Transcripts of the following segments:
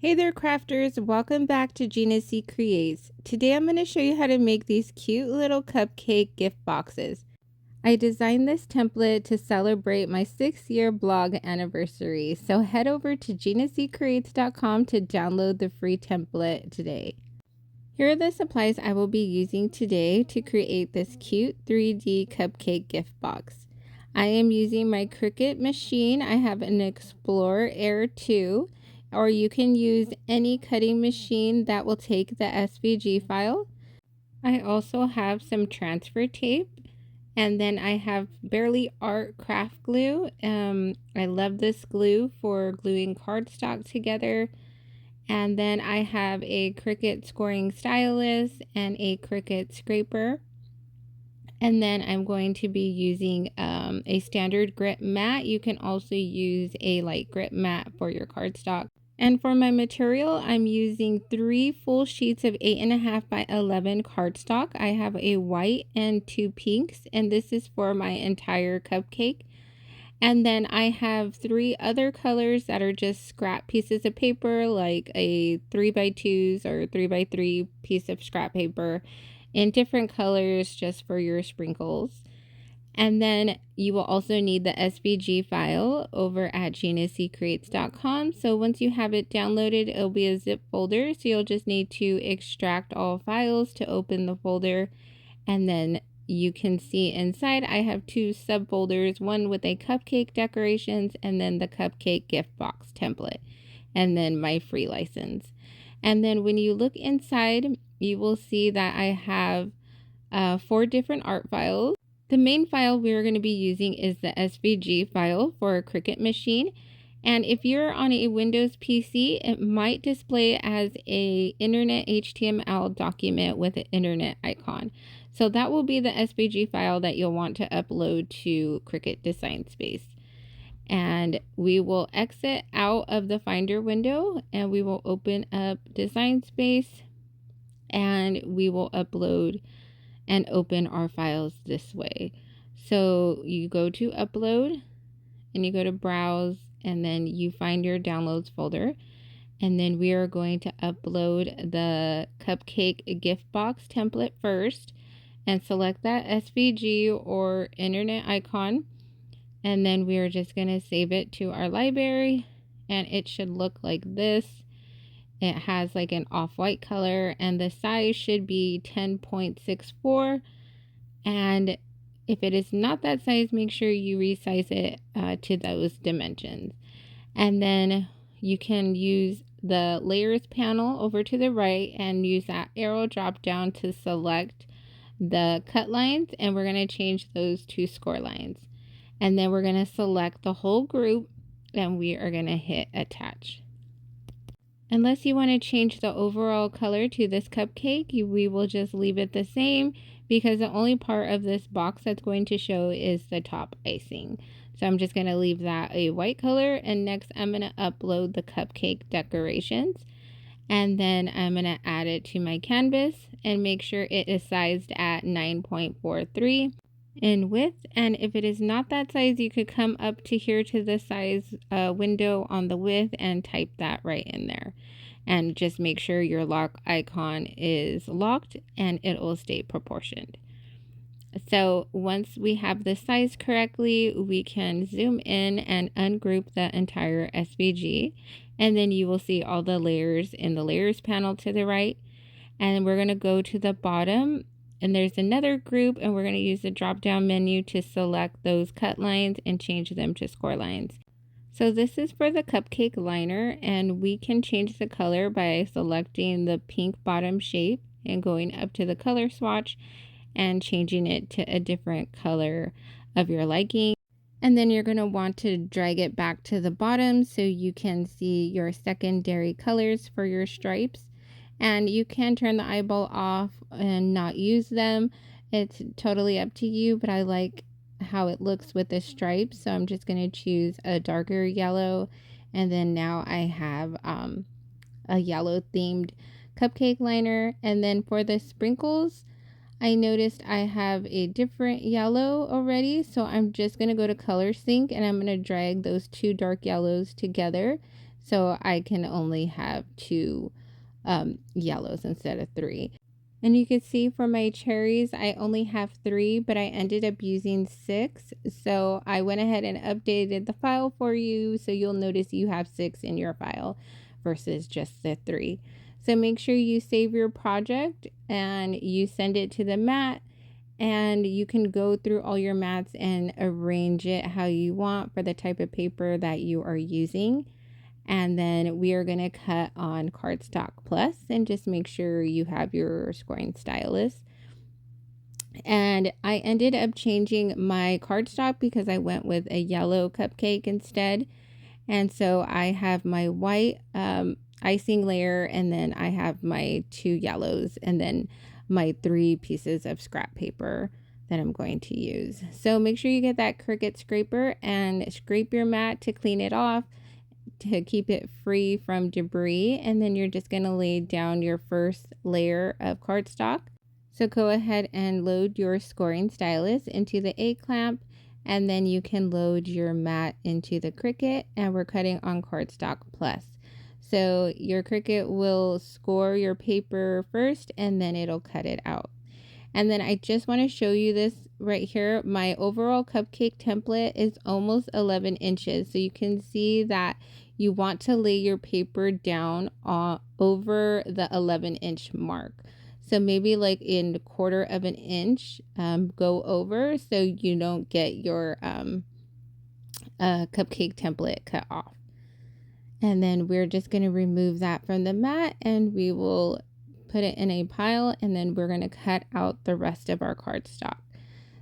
Hey there crafters, welcome back to Gina Creates. Today I'm going to show you how to make these cute little cupcake gift boxes. I designed this template to celebrate my 6-year blog anniversary, so head over to ginacreates.com to download the free template today. Here are the supplies I will be using today to create this cute 3D cupcake gift box. I am using my Cricut machine. I have an Explorer Air 2. Or you can use any cutting machine that will take the SVG file. I also have some transfer tape, and then I have Barely Art craft glue. I love this glue for gluing cardstock together. And then I have a Cricut scoring stylus and a Cricut scraper. And then I'm going to be using a standard grit mat. You can also use a light grit mat for your cardstock. And for my material, I'm using 3 full sheets of 8.5 by 11 cardstock. I have a white and 2 pinks, and this is for my entire cupcake. And then I have 3 other colors that are just scrap pieces of paper, like a 3x2s or 3x3 piece of scrap paper in different colors just for your sprinkles. And then you will also need the SVG file over at ginacreates.com. So once you have it downloaded, it'll be a zip folder. So you'll just need to extract all files to open the folder. And then you can see inside I have 2 subfolders, one with a cupcake decorations and then the cupcake gift box template, and then my free license. And then when you look inside, you will see that I have 4 different art files. The main file we're going to be using is the SVG file for a Cricut machine. And if you're on a Windows PC, it might display as a internet HTML document with an internet icon. So that will be the SVG file that you'll want to upload to Cricut Design Space. And we will exit out of the Finder window and we will open up Design Space and we will upload and open our files this way. So you go to upload and you go to browse and then you find your downloads folder, and then we are going to upload the cupcake gift box template first and select that SVG or internet icon, and then we are just going to save it to our library, and it should look like this. It has like an off-white color and the size should be 10.64, and if it is not that size, make sure you resize it to those dimensions. And then you can use the layers panel over to the right and use that arrow drop down to select the cut lines, and we're going to change those to score lines. And then we're going to select the whole group and we are going to hit attach. Unless you want to change the overall color to this cupcake, we will just leave it the same, because the only part of this box that's going to show is the top icing. So I'm just going to leave that a white color, and next I'm going to upload the cupcake decorations, and then I'm going to add it to my canvas and make sure it is sized at 9.43 in width. And if it is not that size, you could come up to here to the size window on the width and type that right in there, and just make sure your lock icon is locked and it will stay proportioned. So once we have the size correctly, we can zoom in and ungroup the entire SVG, and then you will see all the layers in the layers panel to the right. And we're going to go to the bottom, and there's another group, and we're going to use the drop down menu to select those cut lines and change them to score lines. So this is for the cupcake liner, and we can change the color by selecting the pink bottom shape and going up to the color swatch and changing it to a different color of your liking. And then you're going to want to drag it back to the bottom so you can see your secondary colors for your stripes. And you can turn the eyeball off and not use them. It's totally up to you, but I like how it looks with the stripes, so I'm just going to choose a darker yellow. And then now I have a yellow themed cupcake liner. And then for the sprinkles, I noticed I have a different yellow already, so I'm just going to go to color sync and I'm going to drag those 2 dark yellows together So I can only have 2 yellows instead of 3. And you can see for my cherries, I only have 3, but I ended up using 6. So I went ahead and updated the file for you. So you'll notice you have 6 in your file versus just the 3. So make sure you save your project and you send it to the mat, and you can go through all your mats and arrange it how you want for the type of paper that you are using. And then we are going to cut on cardstock plus, and just make sure you have your scoring stylus. And I ended up changing my cardstock because I went with a yellow cupcake instead. And so I have my white icing layer, and then I have my 2 yellows, and then my 3 pieces of scrap paper that I'm going to use. So make sure you get that Cricut scraper and scrape your mat to clean it off, to keep it free from debris. And then you're just going to lay down your first layer of cardstock. So go ahead and load your scoring stylus into the A clamp, and then you can load your mat into the Cricut, and we're cutting on cardstock plus. So your Cricut will score your paper first, and then it'll cut it out. And then I just want to show you this right here. My overall cupcake template is almost 11 inches. So you can see that you want to lay your paper down over the 11-inch mark. So maybe like in a quarter of an inch, go over so you don't get your cupcake template cut off. And then we're just going to remove that from the mat, and we will put it in a pile, and then we're going to cut out the rest of our cardstock.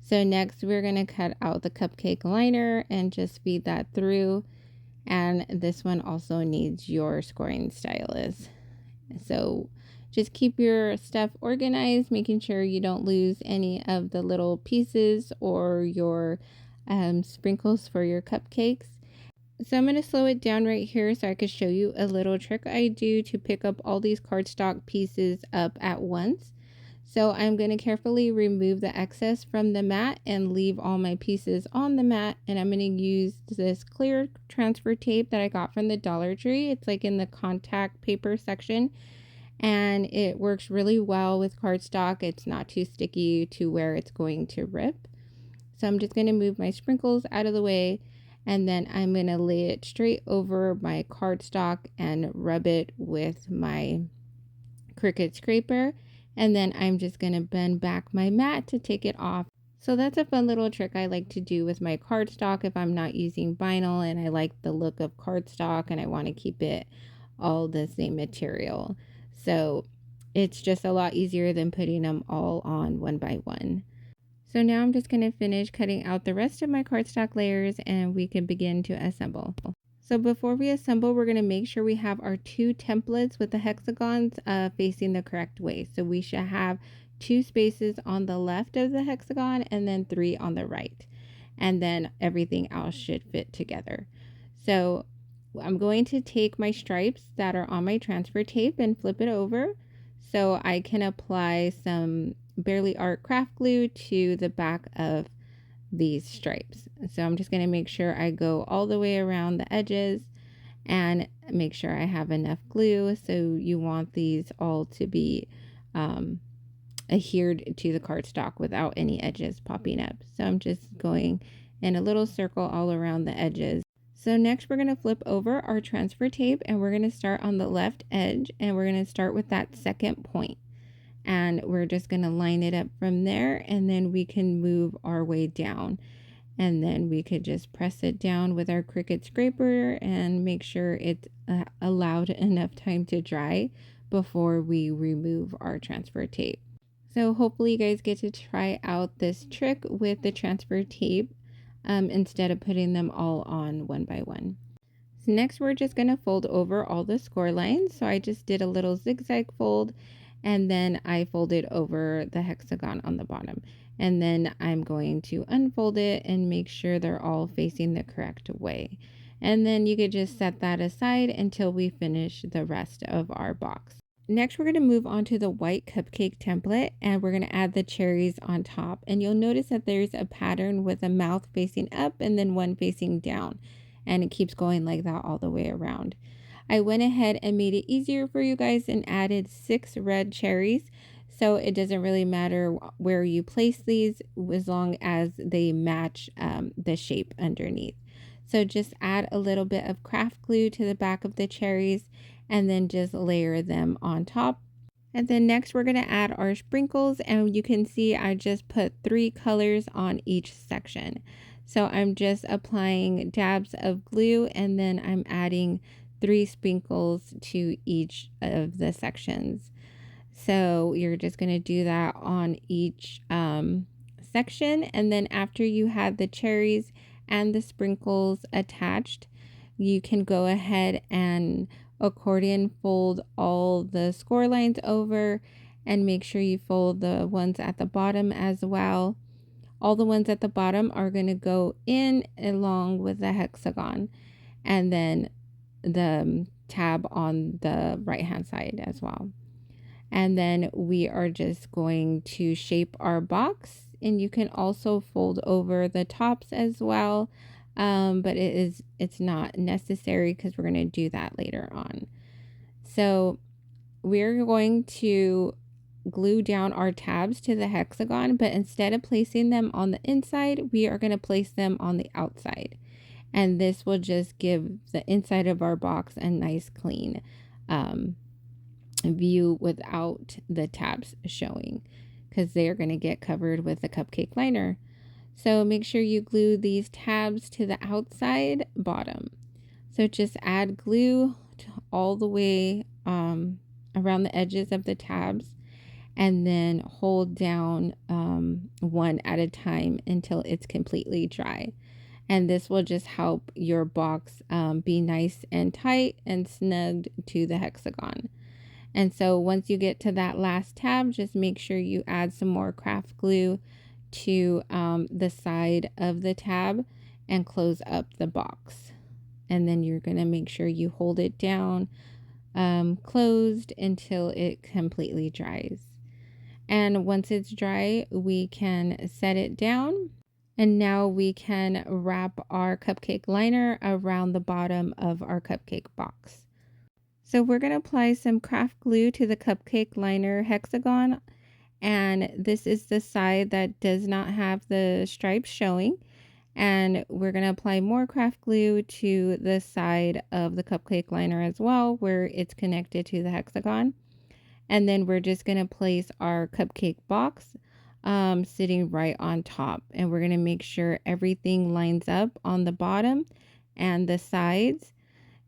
So next we're going to cut out the cupcake liner and just feed that through. And this one also needs your scoring stylus. So just keep your stuff organized, making sure you don't lose any of the little pieces or your sprinkles for your cupcakes. So I'm going to slow it down right here so I could show you a little trick I do to pick up all these cardstock pieces up at once. So I'm going to carefully remove the excess from the mat and leave all my pieces on the mat. And I'm going to use this clear transfer tape that I got from the Dollar Tree. It's like in the contact paper section, and it works really well with cardstock. It's not too sticky to where it's going to rip. So I'm just going to move my sprinkles out of the way, and then I'm going to lay it straight over my cardstock and rub it with my Cricut scraper. And then I'm just going to bend back my mat to take it off. So that's a fun little trick I like to do with my cardstock if I'm not using vinyl and I like the look of cardstock and I want to keep it all the same material. So it's just a lot easier than putting them all on one by one. So now I'm just going to finish cutting out the rest of my cardstock layers, and we can begin to assemble. So before we assemble, we're going to make sure we have our 2 templates with the hexagons facing the correct way. So we should have 2 spaces on the left of the hexagon and then 3 on the right. And then everything else should fit together. So I'm going to take my stripes that are on my transfer tape and flip it over so I can apply some Barely Art craft glue to the back of these stripes. So I'm just going to make sure I go all the way around the edges and make sure I have enough glue. So you want these all to be adhered to the cardstock without any edges popping up. So I'm just going in a little circle all around the edges. So next we're going to flip over our transfer tape, and we're going to start on the left edge, and we're going to start with that second point. And we're just going to line it up from there, and then we can move our way down. And then we could just press it down with our Cricut scraper and make sure it's allowed enough time to dry before we remove our transfer tape. So hopefully you guys get to try out this trick with the transfer tape instead of putting them all on one by one. So next we're just going to fold over all the score lines. So I just did a little zigzag fold, and then I folded over the hexagon on the bottom. And then I'm going to unfold it and make sure they're all facing the correct way. And then you could just set that aside until we finish the rest of our box. Next, we're going to move on to the white cupcake template, and we're going to add the cherries on top. And you'll notice that there's a pattern with a mouth facing up and then one facing down. And it keeps going like that all the way around. I went ahead and made it easier for you guys and added 6 red cherries. So it doesn't really matter where you place these as long as they match the shape underneath. So just add a little bit of craft glue to the back of the cherries and then just layer them on top. And then next we're going to add our sprinkles, and you can see I just put 3 colors on each section. So I'm just applying dabs of glue and then I'm adding 3 sprinkles to each of the sections. So you're just going to do that on each section, and then after you had the cherries and the sprinkles attached, you can go ahead and accordion fold all the score lines over and make sure you fold the ones at the bottom as well. All the ones at the bottom are going to go in along with the hexagon, and then the tab on the right hand side as well. And then we are just going to shape our box, and you can also fold over the tops as well, but it's not necessary because we're going to do that later on. So we're going to glue down our tabs to the hexagon, but instead of placing them on the inside, we are going to place them on the outside, and this will just give the inside of our box a nice clean view without the tabs showing, because they are going to get covered with the cupcake liner. So make sure you glue these tabs to the outside bottom. So just add glue all the way around the edges of the tabs, and then hold down one at a time until it's completely dry. And this will just help your box be nice and tight and snugged to the hexagon. And so once you get to that last tab, just make sure you add some more craft glue to the side of the tab and close up the box. And then you're going to make sure you hold it down closed until it completely dries. And once it's dry, we can set it down. And now we can wrap our cupcake liner around the bottom of our cupcake box. So we're going to apply some craft glue to the cupcake liner hexagon, and this is the side that does not have the stripes showing. And we're going to apply more craft glue to the side of the cupcake liner as well, where it's connected to the hexagon. And then we're just going to place our cupcake box sitting right on top, and we're going to make sure everything lines up on the bottom and the sides.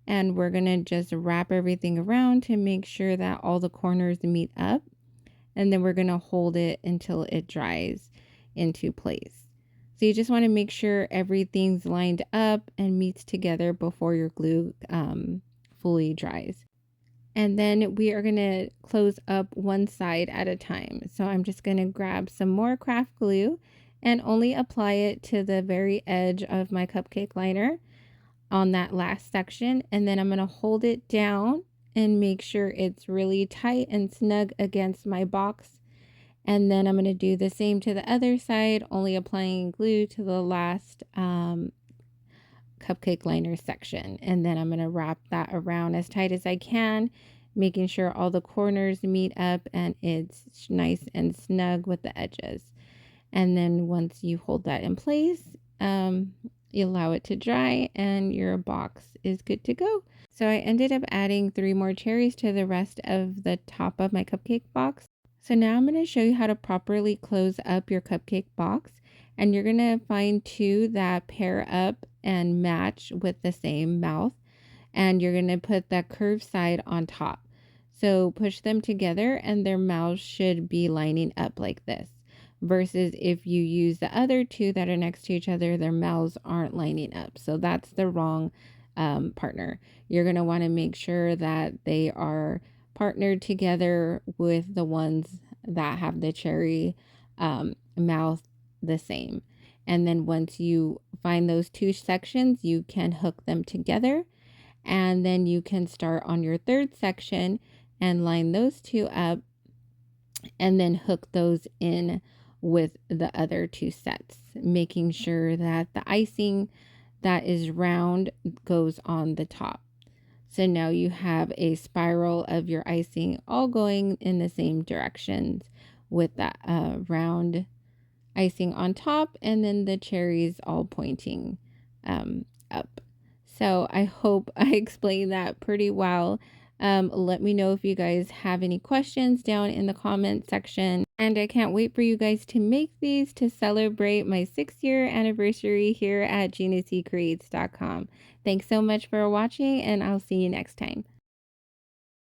And we're going to just wrap everything around to make sure that all the corners meet up. And then we're going to hold it until it dries into place. So you just want to make sure everything's lined up and meets together before your glue fully dries. And then we are going to close up one side at a time. So I'm just going to grab some more craft glue and only apply it to the very edge of my cupcake liner on that last section, and then I'm going to hold it down and make sure it's really tight and snug against my box. And then I'm going to do the same to the other side, only applying glue to the last cupcake liner section. And then I'm going to wrap that around as tight as I can, making sure all the corners meet up and it's nice and snug with the edges. And then once you hold that in place, you allow it to dry and your box is good to go. So I ended up adding 3 more cherries to the rest of the top of my cupcake box. So now I'm going to show you how to properly close up your cupcake box, and you're going to find 2 that pair up and match with the same mouth, and you're going to put that curved side on top. So push them together and their mouths should be lining up like this. Versus if you use the other 2 that are next to each other, their mouths aren't lining up. So that's the wrong partner. You're going to want to make sure that they are partnered together with the ones that have the cherry mouth the same. And then once you find those 2 sections, you can hook them together. And then you can start on your 3rd section and line those 2 up and then hook those in with the other 2 sets, making sure that the icing that is round goes on the top. So now you have a spiral of your icing all going in the same directions with that round icing on top, and then the cherries all pointing up. So I hope I explained that pretty well. Let me know if you guys have any questions down in the comment section. And I can't wait for you guys to make these to celebrate my 6-year anniversary here at GinaCCreates.com. Thanks so much for watching, and I'll see you next time.